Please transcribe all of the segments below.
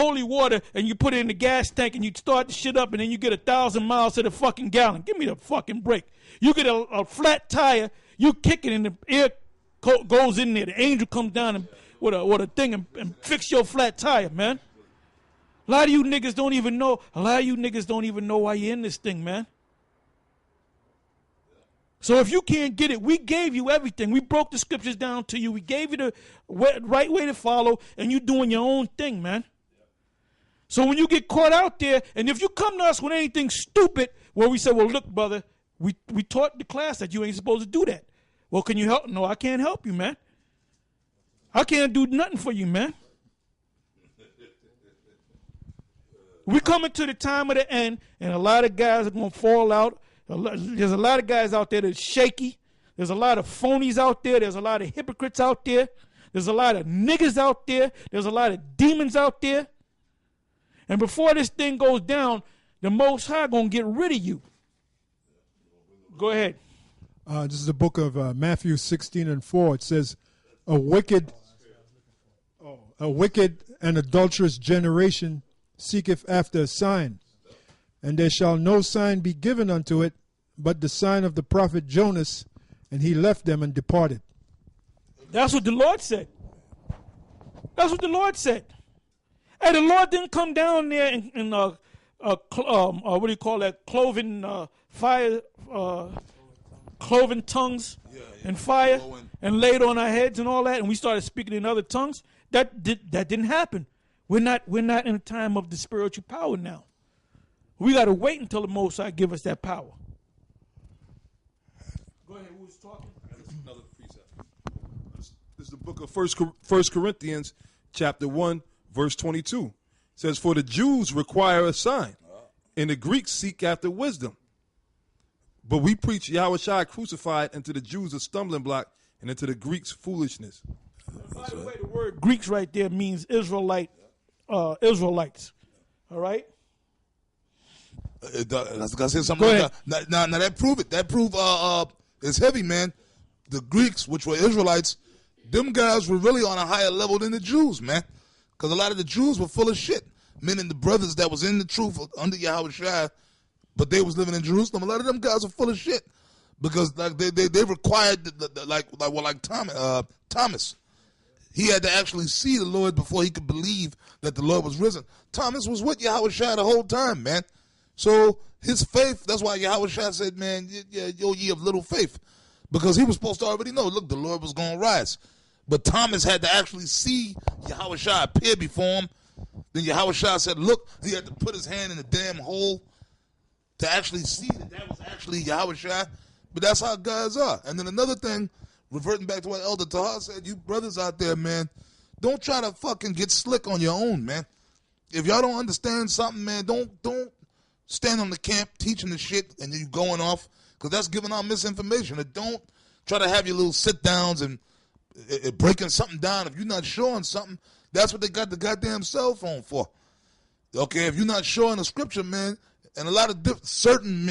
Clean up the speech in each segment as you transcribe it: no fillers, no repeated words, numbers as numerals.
holy water and you put it in the gas tank and you start the shit up and then you get 1,000 miles to the fucking gallon. Give me the fucking break. You get a flat tire, you kick it and the air goes in there. The angel comes down and, with a thing and fix your flat tire, man. A lot of you niggas don't even know. A lot of you niggas don't even know why you're in this thing, man. So if you can't get it, we gave you everything. We broke the scriptures down to you. We gave you the right way to follow, and you doing your own thing, man. So when you get caught out there, and if you come to us with anything stupid, where we say, well, look, brother, we taught the class that you ain't supposed to do that. Well, can you help? No, I can't help you, man. I can't do nothing for you, man. We coming to the time of the end, and a lot of guys are going to fall out. There's a lot of guys out there that's shaky. There's a lot of phonies out there. There's a lot of hypocrites out there. There's a lot of niggas out there. There's a lot of demons out there. And before this thing goes down, the Most High going to get rid of you. Go ahead. This is the book of Matthew 16:4. It says, a wicked and adulterous generation seeketh after a sign, and there shall no sign be given unto it, but the sign of the prophet Jonas. And he left them and departed. That's what the Lord said. That's what the Lord said. Hey, the Lord didn't come down there and what do you call that? Cloven fire, cloven tongues and fire, and laid on our heads and all that, and we started speaking in other tongues. That didn't happen. We're not in a time of the spiritual power now. We got to wait until the Most High give us that power. Go ahead, who's talking? Another precept. This is the book of First Corinthians, chapter 1, verse 22. It says, for the Jews require a sign, and the Greeks seek after wisdom. But we preach Yahushua crucified, and to the Jews a stumbling block, and unto the Greeks foolishness. By the way, the word Greeks right there means Israelites. All right? I was gonna say something like that. Now that prove it. That prove it's heavy, man. The Greeks, which were Israelites, them guys were really on a higher level than the Jews, man. Because a lot of the Jews were full of shit. Meaning the brothers that was in the truth under Yahushua, but they was living in Jerusalem. A lot of them guys were full of shit because like they required like Thomas. He had to actually see the Lord before he could believe that the Lord was risen. Thomas was with Yahushua the whole time, man. So his faith, that's why Yahushua said, man, ye of little faith. Because he was supposed to already know, look, the Lord was going to rise. But Thomas had to actually see Yahushua appear before him. Then Yahushua said, look, he had to put his hand in the damn hole to actually see that was actually Yahushua. But that's how guys are. And then another thing, reverting back to what Elder Tahar said, you brothers out there, man, don't try to fucking get slick on your own, man. If y'all don't understand something, man, don't stand on the camp teaching the shit and then you going off, because that's giving out misinformation. And don't try to have your little sit-downs and breaking something down. If you're not showing something, that's what they got the goddamn cell phone for. Okay, if you're not showing the scripture, man, and a lot of certain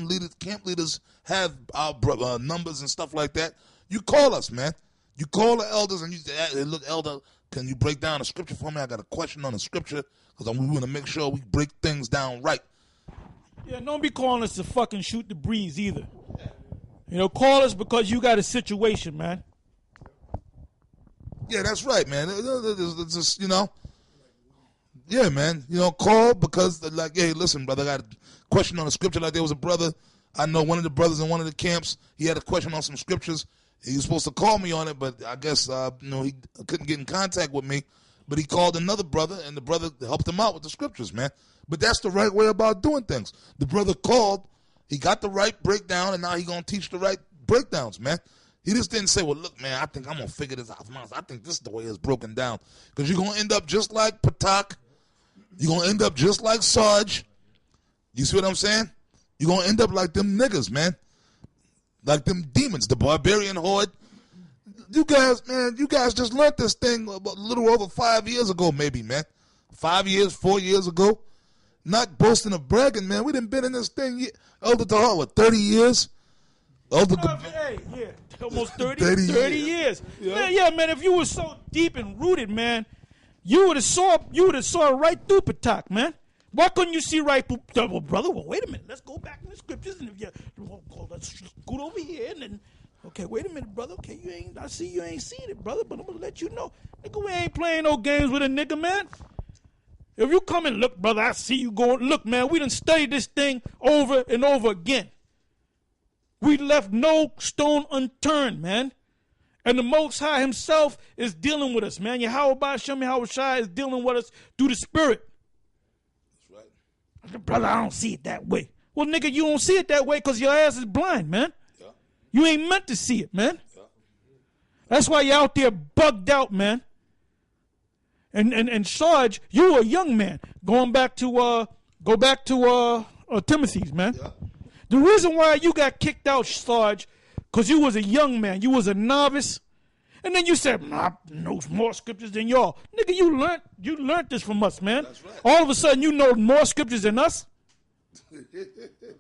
leaders, camp leaders have our numbers and stuff like that, you call us, man. You call the elders and you say, hey, look, elder, can you break down the scripture for me? I got a question on the scripture because we want to make sure we break things down right. Yeah, don't be calling us to fucking shoot the breeze either. You know, call us because you got a situation, man. Yeah, that's right, man. It's just, you know. Yeah, man. You know, call because, like, hey, listen, brother, I got a question on the scripture. Like, there was a brother, I know one of the brothers in one of the camps, he had a question on some scriptures. He was supposed to call me on it, but I guess, he couldn't get in contact with me. But he called another brother, and the brother helped him out with the scriptures, man. But that's the right way about doing things. The brother called, he got the right breakdown, and now he going to teach the right breakdowns, man. He just didn't say, well, look, man, I think I'm going to figure this out. I think this is the way it's broken down. Because you're going to end up just like Patak. You're going to end up just like Sarge. You see what I'm saying? You're going to end up like them niggas, man. Like them demons, the barbarian horde. You guys, man, just learned this thing a little over 5 years ago, maybe, man. 4 years ago. Not boasting or bragging, man. We done been in this thing, Elder Tahar, what, 30 years? Almost 30 years. Yeah, man, if you were so deep and rooted, man, You would have saw right through Patak, man. Why couldn't you see right through? Well, brother, well, wait a minute. Let's go back in the scriptures and if you let's scoot over here and then. Okay, wait a minute, brother. Okay, I see you ain't seen it, brother, but I'm gonna let you know. Nigga, we ain't playing no games with a nigga, man. If you come and look, brother, I see you going. Look, man, we done studied this thing over and over again. We left no stone unturned, man. And the Most High himself is dealing with us, man. Yahweh Ba'Shem Yahweh Shai is dealing with us through the Spirit. That's right. Brother, I don't see it that way. Well, nigga, you don't see it that way because your ass is blind, man. Yeah. You ain't meant to see it, man. Yeah. That's why you're out there bugged out, man. And Sarge, you were a young man. Go back to Timothy's, man. Yeah. The reason why you got kicked out, Sarge, because you was a young man. You was a novice. And then you said, I know more scriptures than y'all. Nigga, you learned this from us, man. That's right. All of a sudden, you know more scriptures than us.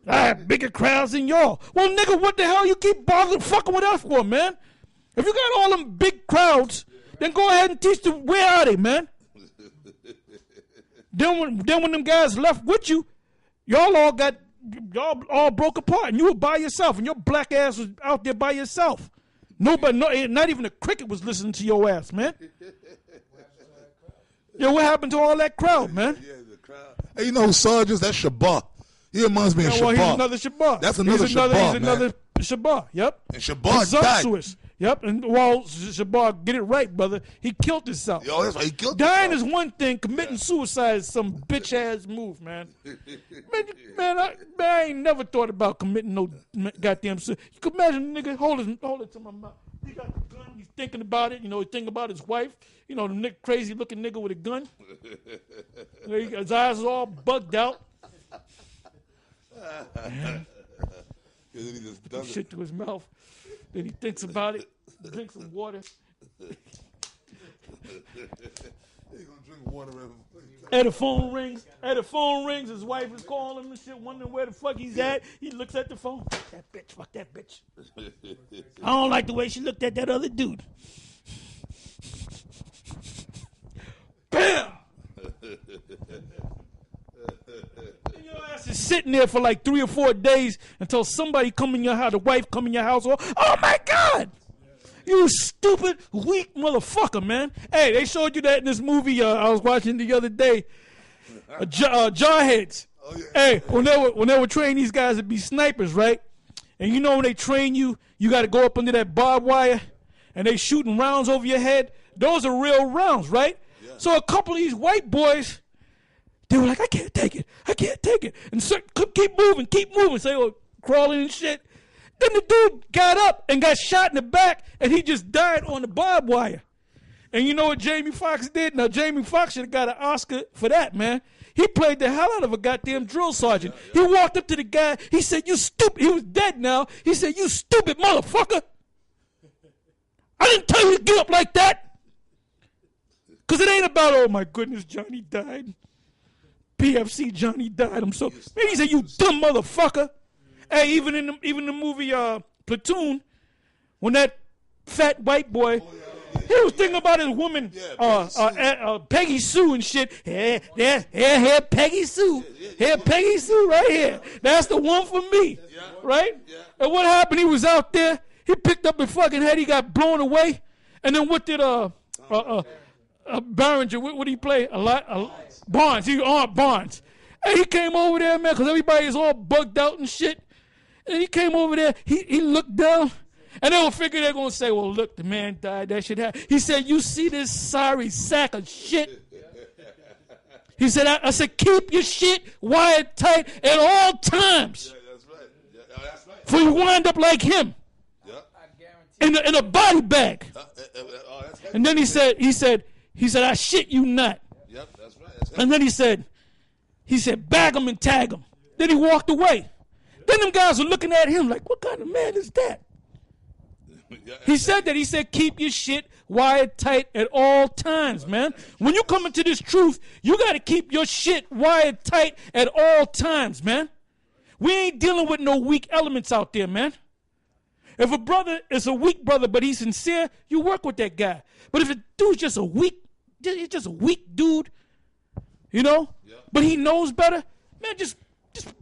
I have bigger crowds than y'all. Well, nigga, what the hell you keep bothering fucking with us for, man? If you got all them big crowds, then go ahead and teach them. Where are they, man? Then when them guys left with you, y'all all broke apart, and you were by yourself, and your black ass was out there by yourself. Nobody, not even a cricket was listening to your ass, man. Yeah, what happened to all that crowd, man? Yeah, the crowd. Hey, you know who Sarge is? That's Shabbat. He reminds me of Well, Shabbat. he's another Shabbat. That's another He's Shabbat, another Shabbat, yep. And Shabbat died. Presumptuous. Yep, and while Shabbat, get it right, brother, he killed himself. Yo, that's why he killed Dying himself. is one thing, committing suicide is some bitch-ass move, man. man, I ain't never thought about committing no goddamn suicide. You can imagine a nigga, hold it to my mouth. He got a gun, he's thinking about it, he's thinking about his wife, the crazy-looking nigga with a gun. His eyes are all bugged out. Shit to his mouth. Then he thinks about it, drinks some water. He gonna drink water And the phone rings. His wife is calling him and shit, wondering where the fuck he's at. He looks at the phone. That bitch, fuck that bitch. I don't like the way she looked at that other dude. Bam! Your ass is sitting there for like 3 or 4 days until somebody come in your house, the wife come in your house. Oh my God! You stupid, weak motherfucker, man. Hey, they showed you that in this movie I was watching the other day. Jarheads. Oh, yeah. Hey, when they were training these guys to be snipers, right? And when they train you, you got to go up under that barbed wire, and they shooting rounds over your head. Those are real rounds, right? Yeah. So a couple of these white boys, they were like, I can't take it. And so, keep moving. So they were crawling and shit. Then the dude got up and got shot in the back, and he just died on the barbed wire. And you know what Jamie Foxx did? Now, Jamie Foxx should have got an Oscar for that, man. He played the hell out of a goddamn drill sergeant. He walked up to the guy. He said, you stupid. He was dead now. He said, you stupid motherfucker. I didn't tell you to get up like that. Because it ain't about, oh, my goodness, Johnny died. PFC Johnny died. I'm so. Man, he said, you dumb motherfucker. Hey, even in the movie Platoon, when that fat white boy, he was thinking about his woman, Peggy Sue and shit. Here, Peggy Sue. Here, Peggy Sue right here. That's the one for me, right? And what happened? He was out there. He picked up his fucking head. He got blown away. And then what did Barringer? What did he play? Barnes. Barnes. And he came over there, man, because everybody is all bugged out and shit. And he came over there. He looked down. And they will figure they're going to say, well, look, the man died. That shit happened. He said, you see this sorry sack of shit? He said, I said, keep your shit wired tight at all times. Yeah, that's right. Yeah, that's right. For you wind up like him. Yeah. In a body bag. That's right. And then he said, I shit you not. Yep, that's right. That's right. And then he said, bag him and tag him. Then he walked away. Then them guys were looking at him like, what kind of man is that? He said that. He said, keep your shit wired tight at all times, man. When you come into this truth, you got to keep your shit wired tight at all times, man. We ain't dealing with no weak elements out there, man. If a brother is a weak brother, but he's sincere, you work with that guy. But if a dude's just a weak he's just a weak dude, you know. Yeah. But he knows better, man. Just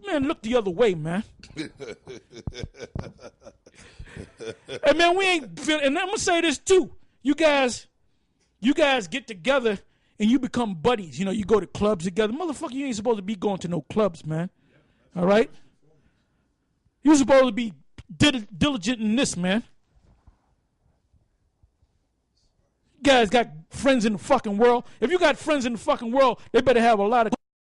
man, look the other way, man. Hey, man, we ain't. And I'm gonna say this too. You guys get together and you become buddies. You know, you go to clubs together. Motherfucker, you ain't supposed to be going to no clubs, man. All right? You're supposed to be diligent in this, man. You guys got friends in the fucking world. If you got friends in the fucking world, they better have a lot of